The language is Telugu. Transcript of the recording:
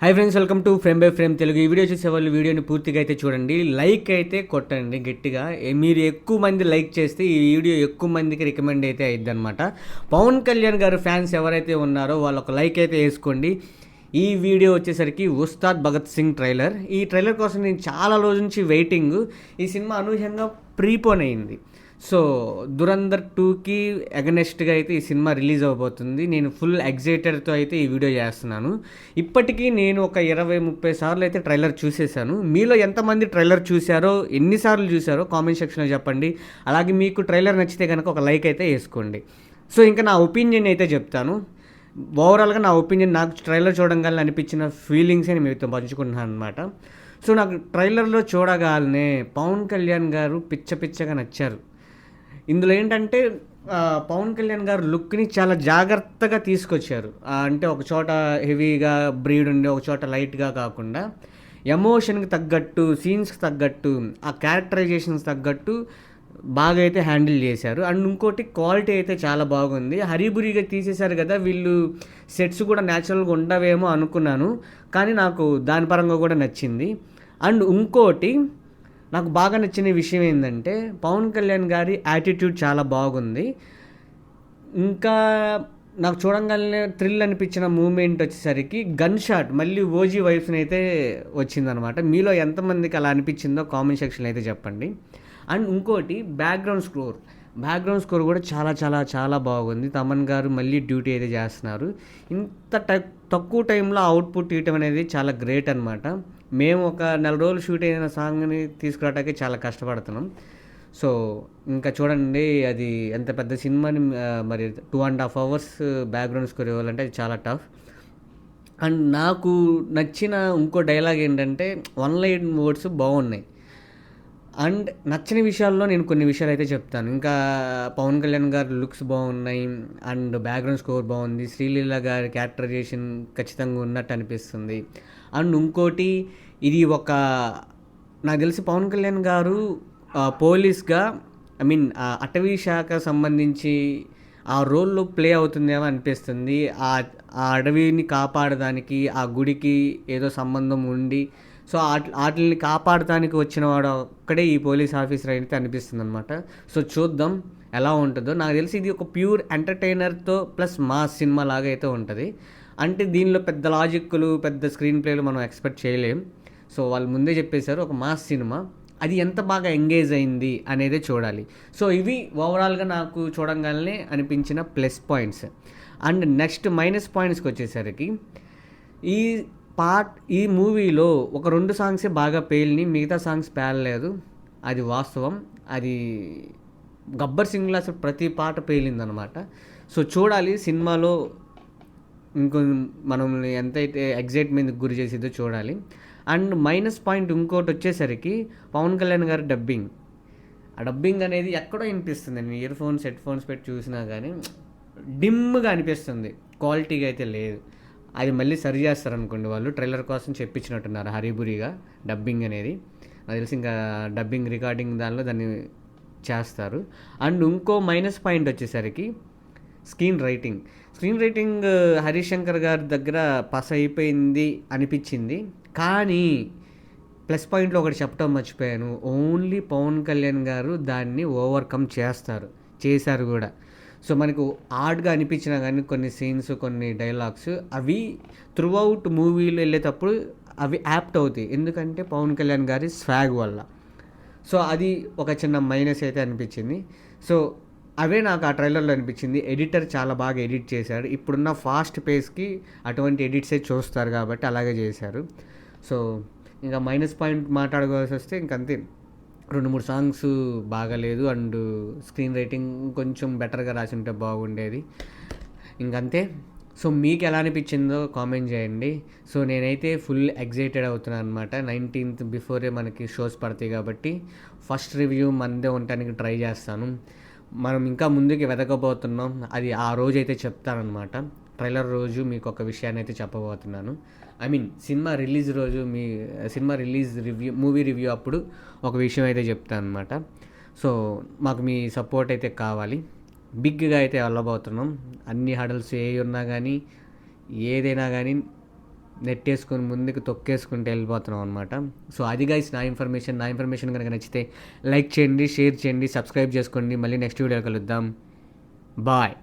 Hi friends, welcome to frame by frame Telugu. ఈ వీడియో చూసే వాళ్ళు వీడియోని పూర్తిగా అయితే చూడండి, లైక్ అయితే కొట్టండి గట్టిగా. మీరు ఎక్కువ మంది లైక్ చేస్తే ఈ వీడియో ఎక్కువ మందికి రికమెండ్ అయితే అయిద్ది అనమాట. పవన్ కళ్యాణ్ గారు ఫ్యాన్స్ ఎవరైతే ఉన్నారో వాళ్ళు ఒక లైక్ అయితే వేసుకోండి. ఈ వీడియో వచ్చేసరికి ఉస్తాద్ భగత్ సింగ్ ట్రైలర్. ఈ ట్రైలర్ కోసం నేను చాలా రోజు నుంచి వెయిటింగ్. ఈ సినిమా అనూహ్యంగా ప్రీపోన్ అయింది. సో దురంధర్ 2కి అగనెస్ట్గా అయితే ఈ సినిమా రిలీజ్ అవ్వబోతుంది. నేను ఫుల్ ఎగ్జైటెడ్తో అయితే ఈ వీడియో చేస్తున్నాను. ఇప్పటికీ నేను ఒక 20-30 సార్లు అయితే ట్రైలర్ చూసేసాను. మీలో ఎంతమంది ట్రైలర్ చూశారో, ఎన్నిసార్లు చూశారో కామెంట్ సెక్షన్లో చెప్పండి. అలాగే మీకు ట్రైలర్ నచ్చితే కనుక ఒక లైక్ అయితే వేసుకోండి. సో ఇంకా నా ఒపీనియన్ అయితే చెప్తాను. ఓవరాల్గా నా ఒపీనియన్, నాకు ట్రైలర్ చూడంగానే అనిపించిన ఫీలింగ్స్ అని మీతో పంచుకుంటున్నాను అనమాట. సో నాకు ట్రైలర్లో చూడగానే పవన్ కళ్యాణ్ గారు పిచ్చగా నచ్చారు. ఇందులో ఏంటంటే పవన్ కళ్యాణ్ గారు లుక్ని చాలా జాగ్రత్తగా తీసుకొచ్చారు. అంటే ఒక చోట హెవీగా బ్రీడ్ ఉండి ఒక చోట లైట్గా కాకుండా ఎమోషన్కి తగ్గట్టు, సీన్స్కి తగ్గట్టు, ఆ క్యారెక్టరైజేషన్స్ తగ్గట్టు బాగా అయితే హ్యాండిల్ చేశారు. అండ్ ఇంకోటి క్వాలిటీ అయితే చాలా బాగుంది. హరిబురిగా తీసేశారు కదా వీళ్ళు, సెట్స్ కూడా న్యాచురల్గా ఉండవేమో అనుకున్నాను, కానీ నాకు దాని పరంగా కూడా నచ్చింది. అండ్ ఇంకోటి నాకు బాగా నచ్చిన విషయం ఏంటంటే పవన్ కళ్యాణ్ గారి యాటిట్యూడ్ చాలా బాగుంది. ఇంకా నాకు చూడంగానే థ్రిల్ అనిపించిన మూమెంట్ వచ్చేసరికి గన్ షాట్ మళ్ళీ ఓజీ వైఫ్ని అయితే వచ్చిందనమాట. మీలో ఎంతమందికి అలా అనిపించిందో కామెంట్ సెక్షన్లో అయితే చెప్పండి. అండ్ ఇంకోటి బ్యాక్గ్రౌండ్ స్కోర్ కూడా చాలా చాలా చాలా బాగుంది. తమన్ గారు మళ్ళీ డ్యూటీ అయితే చేస్తున్నారు. ఇంత తక్కువ టైంలో అవుట్పుట్ ఇవ్వటం అనేది చాలా గ్రేట్ అనమాట. మేము ఒక 4 రోజులు షూట్ అయిన సాంగ్ని తీసుకురావడానికి చాలా కష్టపడుతున్నాం. సో ఇంకా చూడండి, అది ఎంత పెద్ద సినిమాని మరి 2.5 అవర్స్ బ్యాక్గ్రౌండ్ స్కోర్ ఇవ్వాలంటే అది చాలా టఫ్. అండ్ నాకు నచ్చిన ఇంకో డైలాగ్ ఏంటంటే వన్ లైన్ వర్డ్స్ బాగున్నాయి. అండ్ నచ్చని విషయాల్లో నేను కొన్ని విషయాలు అయితే చెప్తాను. ఇంకా పవన్ కళ్యాణ్ గారి లుక్స్ బాగున్నాయి, అండ్ బ్యాక్గ్రౌండ్ స్కోర్ బాగుంది, శ్రీలీల గారి క్యారెక్టరైజేషన్ ఖచ్చితంగా ఉన్నట్టు అనిపిస్తుంది. అండ్ ఇంకోటి, ఇది ఒక, నాకు తెలిసి పవన్ కళ్యాణ్ గారు పోలీస్గా, ఐ మీన్ అటవీ శాఖ సంబంధించి ఆ రోల్లో ప్లే అవుతుందేమో అనిపిస్తుంది. ఆ అడవిని కాపాడడానికి ఆ గుడికి ఏదో సంబంధం ఉండి, సో వాటిని కాపాడటానికి వచ్చిన వాడు ఒక్కడే ఈ పోలీస్ ఆఫీసర్ అయితే అనిపిస్తుంది అనమాట. సో చూద్దాం ఎలా ఉంటుందో. నాకు తెలిసి ఇది ఒక ప్యూర్ ఎంటర్టైనర్తో ప్లస్ మాస్ సినిమా లాగా అయితే ఉంటుంది. అంటే దీనిలో పెద్ద లాజిక్లు, పెద్ద స్క్రీన్ ప్లేలు మనం ఎక్స్పెక్ట్ చేయలేం. సో వాళ్ళు ముందే చెప్పేశారు ఒక మాస్ సినిమా, అది ఎంత బాగా ఎంగేజ్ అయింది అనేదే చూడాలి. సో ఇవి ఓవరాల్గా నాకు చూడంగానే అనిపించిన plus points. And next minus పాయింట్స్కి వచ్చేసరికి, ఈ మూవీలో ఒక 2 సాంగ్సే బాగా పేలిని, మిగతా సాంగ్స్ పేలలేదు. అది వాస్తవం. అది గబ్బర్ సింగ్లో అసలు ప్రతి పాట పేలిందనమాట. సో చూడాలి సినిమాలో ఇంకో మనల్ని ఎంతైతే ఎగ్జైట్మెంట్కి గురి చేసేదో చూడాలి. అండ్ మైనస్ పాయింట్ ఇంకోటి వచ్చేసరికి పవన్ కళ్యాణ్ గారి డబ్బింగ్. ఆ డబ్బింగ్ అనేది ఎక్కడో వినిపిస్తుంది. నేను ఇయర్ ఫోన్స్, హెడ్ ఫోన్స్ పెట్టి చూసినా కానీ డిమ్గా అనిపిస్తుంది, క్వాలిటీగా అయితే లేదు. అది మళ్ళీ సరి చేస్తారనుకోండి, వాళ్ళు ట్రైలర్ కోసం చెప్పించినట్టున్నారు హరిబురిగా డబ్బింగ్ అనేది. నాకు తెలిసి ఇంకా డబ్బింగ్ రికార్డింగ్ దానిలో దాన్ని చేస్తారు. అండ్ ఇంకో మైనస్ పాయింట్ వచ్చేసరికి స్క్రీన్ రైటింగ్ హరీష్ శంకర్ గారి దగ్గర పస్ అయిపోయింది అనిపించింది. కానీ ప్లస్ పాయింట్లో ఒకటి చెప్పడం మర్చిపోయాను, ఓన్లీ పవన్ కళ్యాణ్ గారు దాన్ని ఓవర్కమ్ చేశారు కూడా. సో మనకు ఆర్డ్గా అనిపించినా కానీ కొన్ని సీన్స్, కొన్ని డైలాగ్స్ అవి త్రూ అవుట్ మూవీలో వెళ్ళేటప్పుడు అవి యాప్ట్ అవుతాయి, ఎందుకంటే పవన్ కళ్యాణ్ గారి స్వాగ్ వల్ల. సో అది ఒక చిన్న మైనస్ అయితే అనిపించింది. సో అవే నాకు ఆ ట్రైలర్లో అనిపించింది. ఎడిటర్ చాలా బాగా ఎడిట్ చేశాడు. ఇప్పుడున్న ఫాస్ట్ పేస్కి అటువంటి ఎడిట్సే చూస్తారు కాబట్టి అలాగే చేశారు. సో ఇంకా మైనస్ పాయింట్ మాట్లాడుకోవాల్సి వస్తే ఇంకంతే, 2-3 సాంగ్స్ బాగాలేదు. అండ్ స్క్రీన్ రైటింగ్ కొంచెం బెటర్గా రాసి ఉంటే బాగుండేది. ఇంకంతే. సో మీకు ఎలా అనిపించిందో కామెంట్ చేయండి. సో నేనైతే ఫుల్ ఎగ్జైటెడ్ అవుతున్నాను అనమాట. 19th బిఫోరే మనకి షోస్ పడతాయి కాబట్టి ఫస్ట్ రివ్యూ మనదే ఉండటానికి ట్రై చేస్తాను. మనం ఇంకా ముందుకు వెతకబోతున్నాం, అది ఆ రోజు అయితే చెప్తానమాట. ట్రైలర్ రోజు మీకు ఒక విషయాన్ని అయితే చెప్పబోతున్నాను. ఐ మీన్ సినిమా రిలీజ్ రోజు, cinema release review, movie review అప్పుడు ఒక విషయం అయితే చెప్తాను అనమాట. సో మాకు మీ సపోర్ట్ అయితే కావాలి. బిగ్గా అయితే వెళ్ళబోతున్నాం. అన్ని హడల్స్ ఏ ఉన్నా కానీ, ఏదైనా కానీ నెట్టేసుకొని ముందుకు తొక్కేసుకుంటూ వెళ్ళిపోతున్నాం అనమాట. సో అది గైస్ నా ఇన్ఫర్మేషన్ కనుక నచ్చితే లైక్ చేయండి, షేర్ చేయండి, సబ్స్క్రైబ్ చేసుకోండి. మళ్ళీ నెక్స్ట్ వీడియో కలుద్దాం. బాయ్.